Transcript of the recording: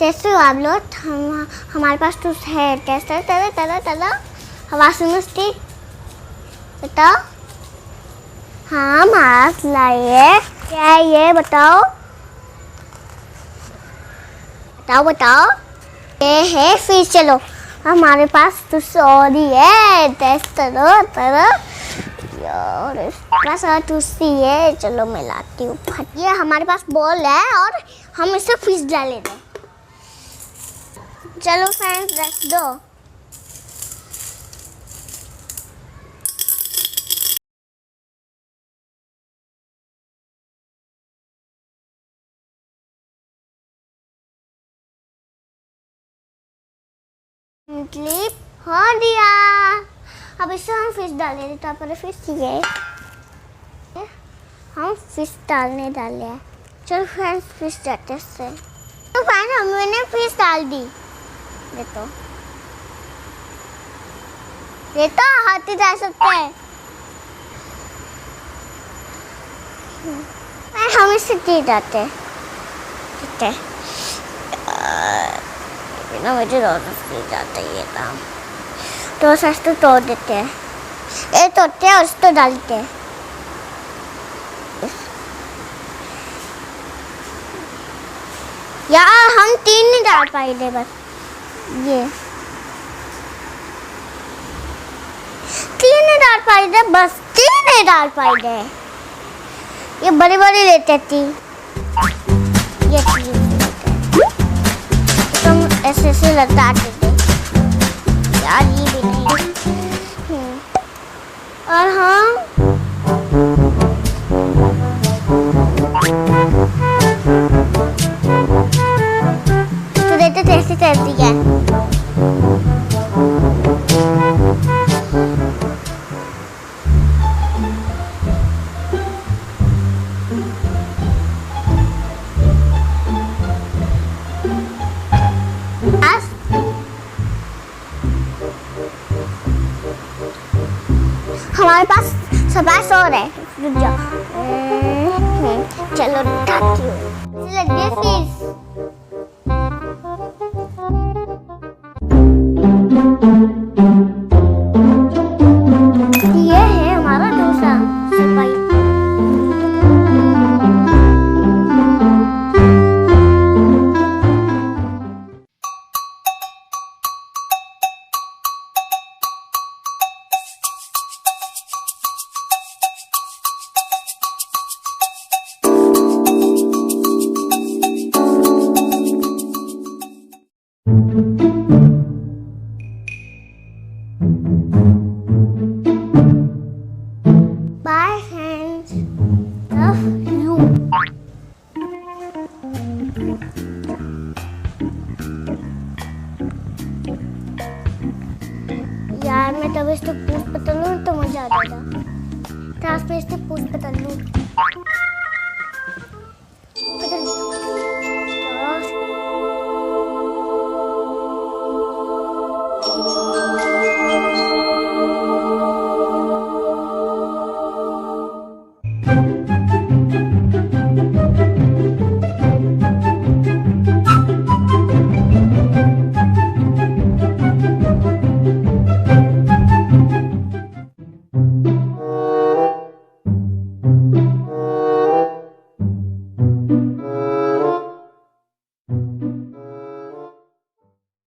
कैसे हो आप लोग? हमारे पास तो है टेस्टर। चलो आवाज सुनो उसकी, बताओ। हाँ मास्क लाइए। क्या है ये बताओ? बताओ। ये है फिर। चलो हमारे पास तो सॉरी है टेस्ट करो यार, बस टूसी है। चलो मैं लाती हूँ। ये हमारे पास बॉल है और हम इसे फिश डाले थे। चलो फ्रेंड्स रख दो। क्लिप हो दिया। अब इसे हम फिश डाले थे, तापर फिश ये हम फिश डाले हैं। चलो फ्रेंड्स फिश डालते से। तो फ्रेंड्स मैंने फिश डाल दी। ये तो हाथ ही डाल सकते हैं। हम इसे दे जाते बिना मुझे जाता है ये काम। तो सच तो तोड़ देते हैं, ये तोड़ते हैं और उसको डालते हैं। यार हम 3 नहीं डाल पाए थे, बस ये 3 नहीं डाल पाए थे, बस 3 नहीं डाल पाए थे। ये बड़ी लेते थी, ये 3 तुम ऐसे लगाते थे यार, ये भी नहीं। और हम तो देते थे ऐसे कर दिया। हमारे पास सपास और है, रुक जाओ। चलो उठाती हूँ। लग गई फिश। ये है हमारा दूसरा सपाई। Bye friends, love you. यार मैं तब इसको पूछ पता लूँ तो मजा आ जाएगा। ट्रांसपेरेंट पूछ पता लूँ।